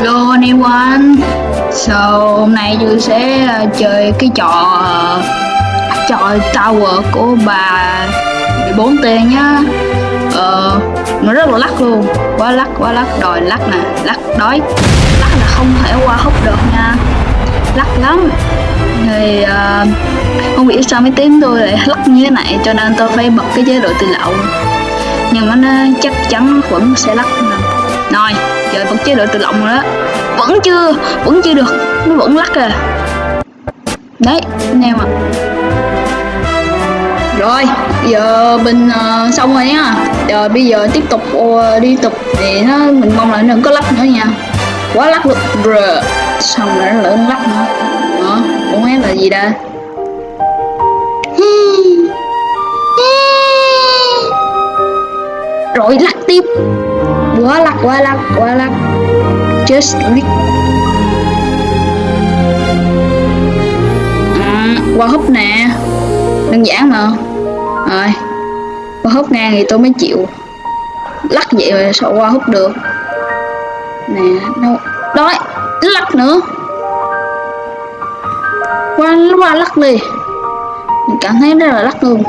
Hello anyone. Hôm nay tôi sẽ chơi cái trò Tower của bà 14 tiền nhá. Nó rất là lắc luôn, quá lắc, đòi lắc nè, lắc đói, lắc là không thể qua hút được nha, lắc lắm. Thì không biết sao máy tính tôi lại lắc như thế này, cho nên tôi phải bật cái chế độ tự động, nhưng mà nó chắc chắn vẫn sẽ lắc nè. Rồi giờ bật chế độ tự động rồi đó, vẫn chưa được, nó vẫn lắc à. Đấy anh em ạ. Rồi bây giờ mình xong rồi nhá. Rồi bây giờ tiếp tục đi tục thì mình mong là nó đừng có lắc nữa nha, quá lắc luôn rồi. Xong rồi nó lỡ lắc nữa đó, cũng biết là gì đây. Rồi lắc tiếp, quá lắc just click. Qua húp nè, đơn giản mà. Rồi qua húp ngang thì tôi mới chịu, lắc vậy rồi sao qua húp được nè. Đâu đó, lắc nữa, qua lắc đi, mình cảm thấy rất là lắc luôn.